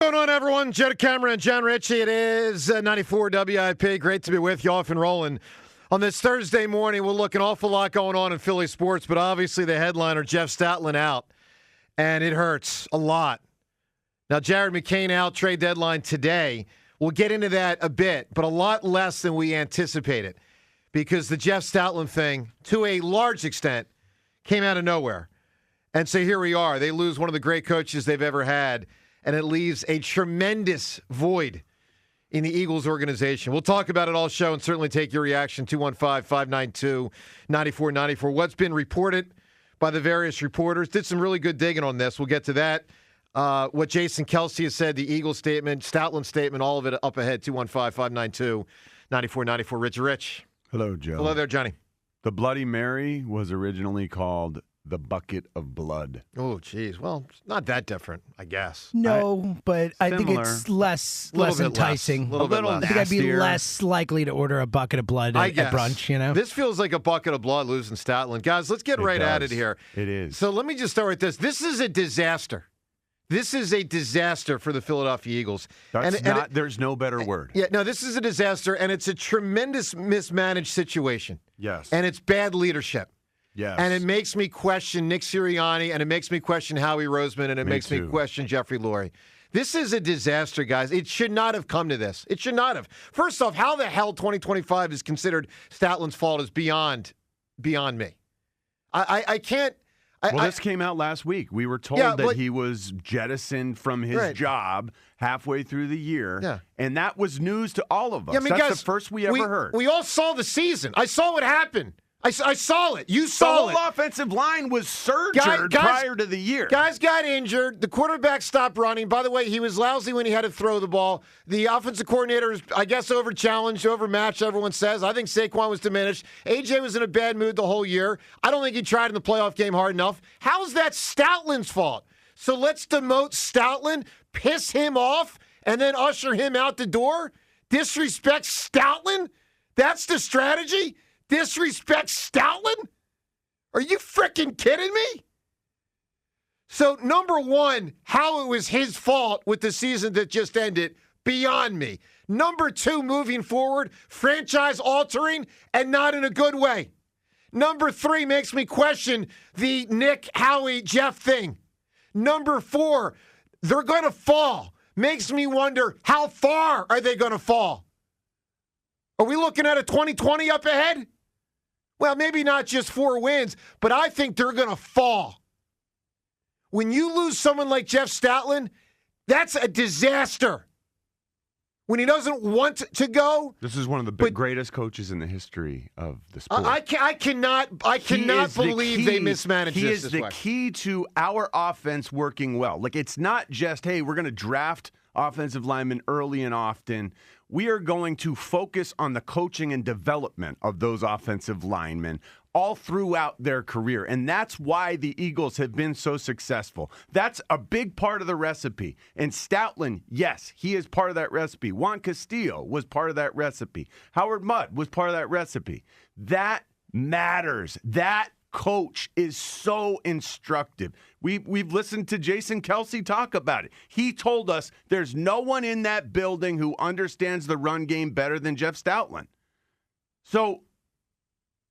What's going on, everyone? Jetta Cameron and John Ritchie. It is 94 WIP. Great to be with you, off and rolling. On this Thursday morning, we'll look an awful lot going on in Philly sports, but obviously the headliner, Jeff Stoutland, out, and it hurts a lot. Now, Jared McCain out, trade deadline today. We'll get into that a bit, but a lot less than we anticipated because the Jeff Stoutland thing, to a large extent, came out of nowhere. And so here we are. They lose one of the great coaches they've ever had, and it leaves a tremendous void in the Eagles organization. We'll talk about it all show and certainly take your reaction, 215-592-9494. What's been reported by the various reporters. Did some really good digging on this. We'll get to that. What Jason Kelsey has said, the Eagles statement, Stoutland statement, all of it up ahead, 215-592-9494. Rich. Hello, Joe. Hello there, Johnny. The Bloody Mary was originally called the Bucket of Blood. Oh, geez. Well, it's not that different, I guess. No, but I think Similar. it's less Little enticing. A little bit less. I think I'd be nastier. less likely to order a bucket of blood I at guess. brunch, you know? This feels like a bucket of blood losing Stoutland. Guys, let's get right at it does. here. It is. So let me just start with this. This is a disaster. This is a disaster for the Philadelphia Eagles. There's no better word. Yeah, no, this is a disaster, and it's a tremendous mismanaged situation. Yes. And it's bad leadership. Yes. And it makes me question Nick Sirianni, and it makes me question Howie Roseman, and it makes me question Jeffrey Lurie. This is a disaster, guys. It should not have come to this. It should not have. First off, how the hell 2025 is considered Stoutland's fault is beyond me. I can't. This came out last week. We were told that he was jettisoned from his job halfway through the year, and that was news to all of us. Yeah, I mean, That's guys, the first we ever heard. We all saw the season. I saw what happened. I saw it. You saw it. The whole offensive line was surgered prior to the year. Guys got injured. The quarterback stopped running. By the way, he was lousy when he had to throw the ball. The offensive coordinator is, I guess, over-challenged, overmatched, everyone says. I think Saquon was diminished. A.J. was in a bad mood the whole year. I don't think he tried in the playoff game hard enough. How is that Stoutland's fault? So let's demote Stoutland, piss him off, and then usher him out the door? Disrespect Stoutland? That's the strategy? Disrespect Stoutland? Are you freaking kidding me? So, number one, how it was his fault with the season that just ended, beyond me. Number two, moving forward, franchise altering and not in a good way. Number three, makes me question the Nick, Howie, Jeff thing. Number four, they're going to fall. Makes me wonder, how far are they going to fall? Are we looking at a 2020 up ahead? Well, maybe not just 4 wins, but I think they're going to fall. When you lose someone like Jeff Stoutland, that's a disaster. When he doesn't want to go. This is one of the greatest coaches in the history of the sport. I cannot believe they mismanaged this. He is the key to our offense working well. Like, it's not just, hey, we're going to draft offensive linemen early and often. We are going to focus on the coaching and development of those offensive linemen all throughout their career. And that's why the Eagles have been so successful. That's a big part of the recipe. And Stoutland, yes, he is part of that recipe. Juan Castillo was part of that recipe. Howard Mudd was part of that recipe. That matters. That coach is so instructive. We've listened to Jason Kelsey talk about it. He told us there's no one in that building who understands the run game better than Jeff Stoutland. So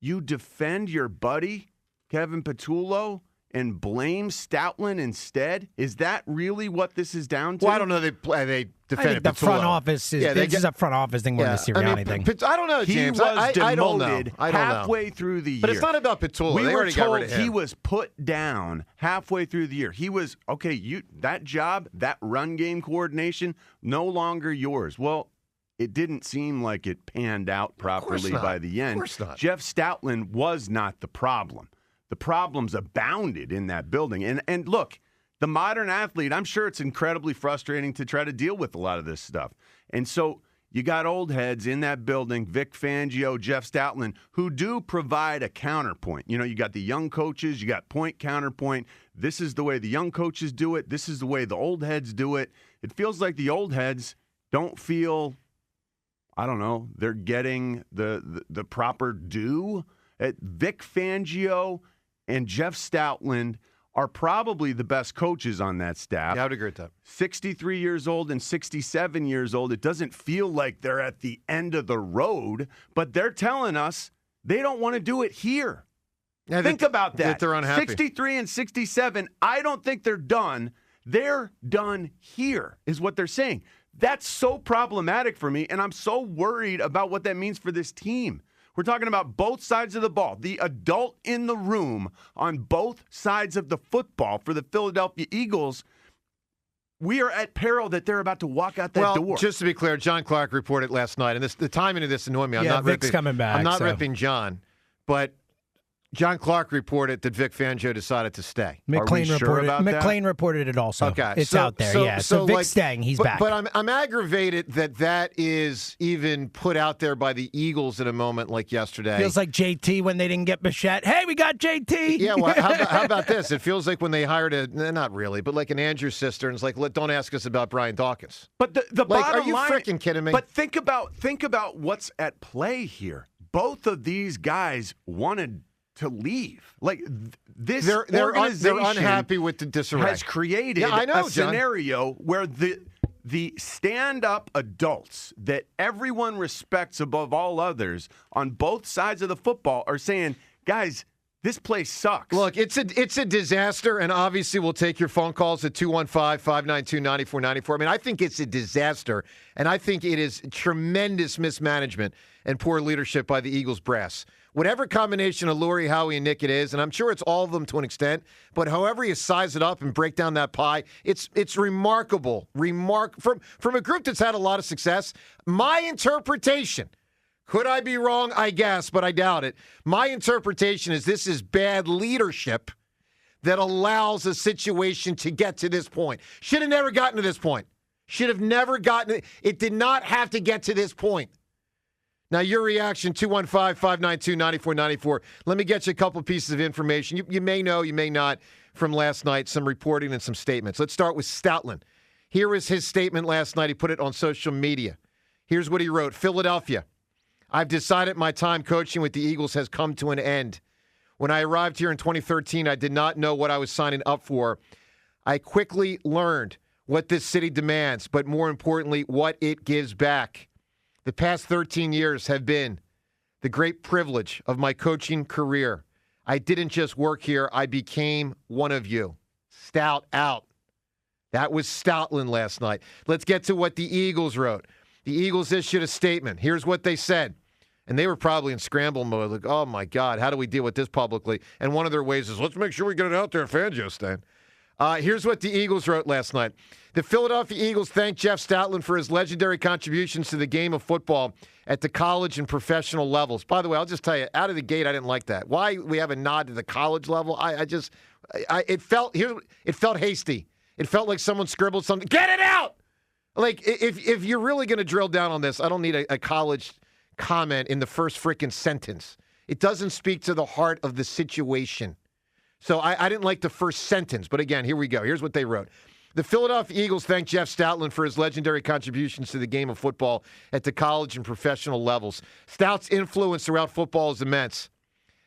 you defend your buddy, Kevin Patullo, and blame Stoutland instead? Is that really what this is down to? Well, I don't know. They defended the front office is this is a front office thing more than a Sirianni thing. I don't know, James. He was demoted halfway through the year. But it's not about Patullo. We they were already got rid of told him. he was put down halfway through the year. He was, that job, that run game coordination, no longer yours. Well, it didn't seem like it panned out properly by the end. Of course not. Jeff Stoutland was not the problem. The problems abounded in that building. And look, the modern athlete, I'm sure it's incredibly frustrating to try to deal with a lot of this stuff. And so you got old heads in that building, Vic Fangio, Jeff Stoutland, who do provide a counterpoint. You know, you got the young coaches, you got point, counterpoint. This is the way the young coaches do it. This is the way the old heads do it. It feels like the old heads don't feel, I don't know, they're getting the proper due. Vic Fangio and Jeff Stoutland are probably the best coaches on that staff. Yeah, I would agree with that. 63 years old and 67 years old. It doesn't feel like they're at the end of the road, but they're telling us they don't want to do it here. Yeah, think about that. They're unhappy. 63 and 67, I don't think they're done. They're done here, is what they're saying. That's so problematic for me, and I'm so worried about what that means for this team. We're talking about both sides of the ball, the adult in the room on both sides of the football for the Philadelphia Eagles. We are at peril that they're about to walk out that door. Well, just to be clear, John Clark reported last night, and the timing of this annoyed me. Vic's coming back. I'm not ripping John, but John Clark reported that Vic Fangio decided to stay. McLean reported reported it also. Okay, it's out there. So Vic's staying. He's back. But I'm aggravated that is even put out there by the Eagles in a moment like yesterday. Feels like JT when they didn't get Bichette. Hey, we got JT. Yeah, well, how about this? It feels like when they hired not really, but like an Andrews sister, and it's like, don't ask us about Brian Dawkins. But the bottom are you line, freaking kidding me? But think about what's at play here. Both of these guys wanted to leave. Like this they're organization unhappy with the disarray. Has created a scenario where the stand-up adults that everyone respects above all others on both sides of the football are saying, guys, this place sucks. Look, it's a disaster, and obviously we'll take your phone calls at 215-592-9494. I mean, I think it's a disaster, and I think it is tremendous mismanagement and poor leadership by the Eagles brass. Whatever combination of Lurie, Howie, and Nick it is, and I'm sure it's all of them to an extent, but however you size it up and break down that pie, it's remarkable. From a group that's had a lot of success, my interpretation, could I be wrong? I guess, but I doubt it. My interpretation is this is bad leadership that allows a situation to get to this point. Should have never gotten to this point. Should have never gotten it. It did not have to get to this point. Now, your reaction, 215-592-9494. Let me get you a couple pieces of information. You may know, you may not, from last night, some reporting and some statements. Let's start with Stoutland. Here is his statement last night. He put it on social media. Here's what he wrote. Philadelphia, I've decided my time coaching with the Eagles has come to an end. When I arrived here in 2013, I did not know what I was signing up for. I quickly learned what this city demands, but more importantly, what it gives back. The past 13 years have been the great privilege of my coaching career. I didn't just work here, I became one of you. Stout out. That was Stoutland last night. Let's get to what the Eagles wrote. The Eagles issued a statement. Here's what they said. And they were probably in scramble mode, like, oh, my God, how do we deal with this publicly? And one of their ways is, let's make sure we get it out there, Fangio stand. Here's what the Eagles wrote last night. The Philadelphia Eagles thank Jeff Stoutland for his legendary contributions to the game of football at the college and professional levels. By the way, I'll just tell you, out of the gate, I didn't like that. Why we have a nod to the college level? It felt hasty. It felt like someone scribbled something. Get it out! Like, if you're really going to drill down on this, I don't need a college comment in the first freaking sentence. It doesn't speak to the heart of the situation. So I didn't like the first sentence, but again, here we go. Here's what they wrote. The Philadelphia Eagles thank Jeff Stoutland for his legendary contributions to the game of football at the college and professional levels. Stout's influence throughout football is immense,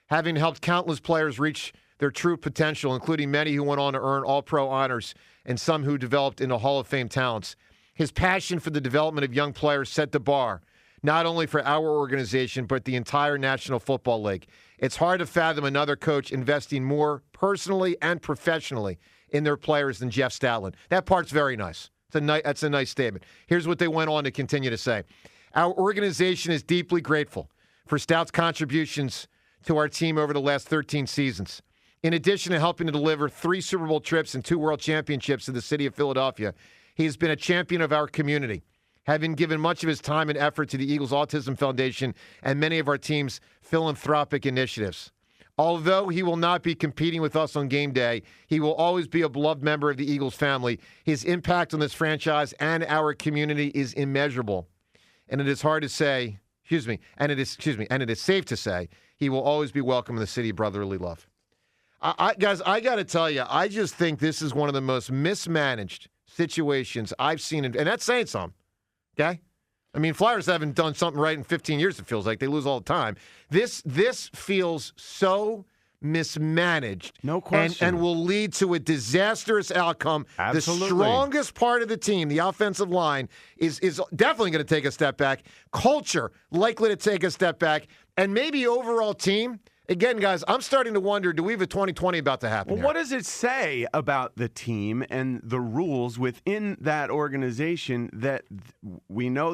having helped countless players reach their true potential, including many who went on to earn All-Pro honors and some who developed into Hall of Fame talents. His passion for the development of young players set the bar, not only for our organization, but the entire National Football League. It's hard to fathom another coach investing more personally and professionally in their players than Jeff Stoutland. That part's very nice. That's a nice statement. Here's what they went on to continue to say. Our organization is deeply grateful for Stout's contributions to our team over the last 13 seasons. In addition to helping to deliver 3 Super Bowl trips and 2 World Championships to the city of Philadelphia, he has been a champion of our community, having given much of his time and effort to the Eagles Autism Foundation and many of our team's philanthropic initiatives. Although he will not be competing with us on game day, he will always be a beloved member of the Eagles family. His impact on this franchise and our community is immeasurable. And it is hard to say, and it is safe to say, he will always be welcome in the city of brotherly love. Guys, I got to tell you, I just think this is one of the most mismanaged situations I've seen, and that's saying something. Okay? I mean, Flyers haven't done something right in 15 years, it feels like. They lose all the time. This feels so mismanaged. No question. And will lead to a disastrous outcome. Absolutely. The strongest part of the team, the offensive line, is definitely going to take a step back. Culture, likely to take a step back. And maybe overall team. Again, guys, I'm starting to wonder, do we have a 2020 about to happen? Well, what does it say about the team and the rules within that organization that we know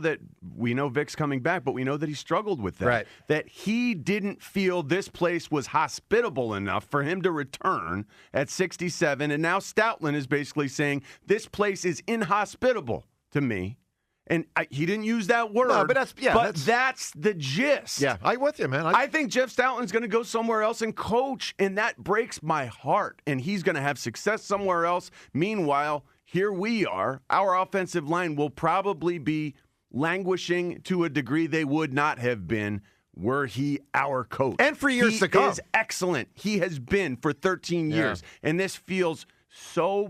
Vic's coming back, but we know that he struggled with that. Right. That he didn't feel this place was hospitable enough for him to return at 67, and now Stoutland is basically saying this place is inhospitable to me. And he didn't use that word. No, but that's the gist. Yeah, I'm with you, man. I think Jeff Stoutland's going to go somewhere else and coach, and that breaks my heart. And he's going to have success somewhere else. Meanwhile, here we are. Our offensive line will probably be languishing to a degree they would not have been were he our coach. And for years to come. He is excellent. He has been for 13 years. And this feels so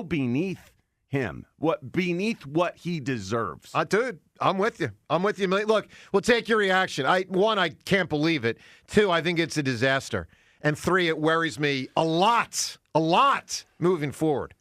beneath him, beneath what he deserves. Dude, I'm with you. Look, we'll take your reaction. One, I can't believe it. Two, I think it's a disaster. And three, it worries me a lot moving forward.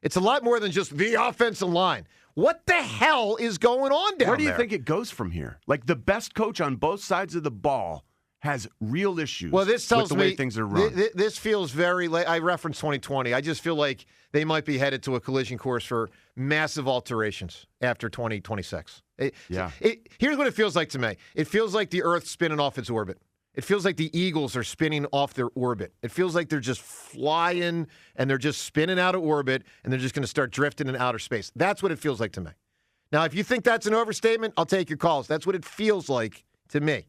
It's a lot more than just the offensive line. What the hell is going on down there? Where do you think it goes from here? Like, the best coach on both sides of the ball has real issues this tells with the way things are run. This feels very late. I referenced 2020. I just feel like they might be headed to a collision course for massive alterations after 2026. Here's what it feels like to me. It feels like the Earth's spinning off its orbit. It feels like the Eagles are spinning off their orbit. It feels like they're just flying and they're just spinning out of orbit and they're just going to start drifting in outer space. That's what it feels like to me. Now, if you think that's an overstatement, I'll take your calls. That's what it feels like to me.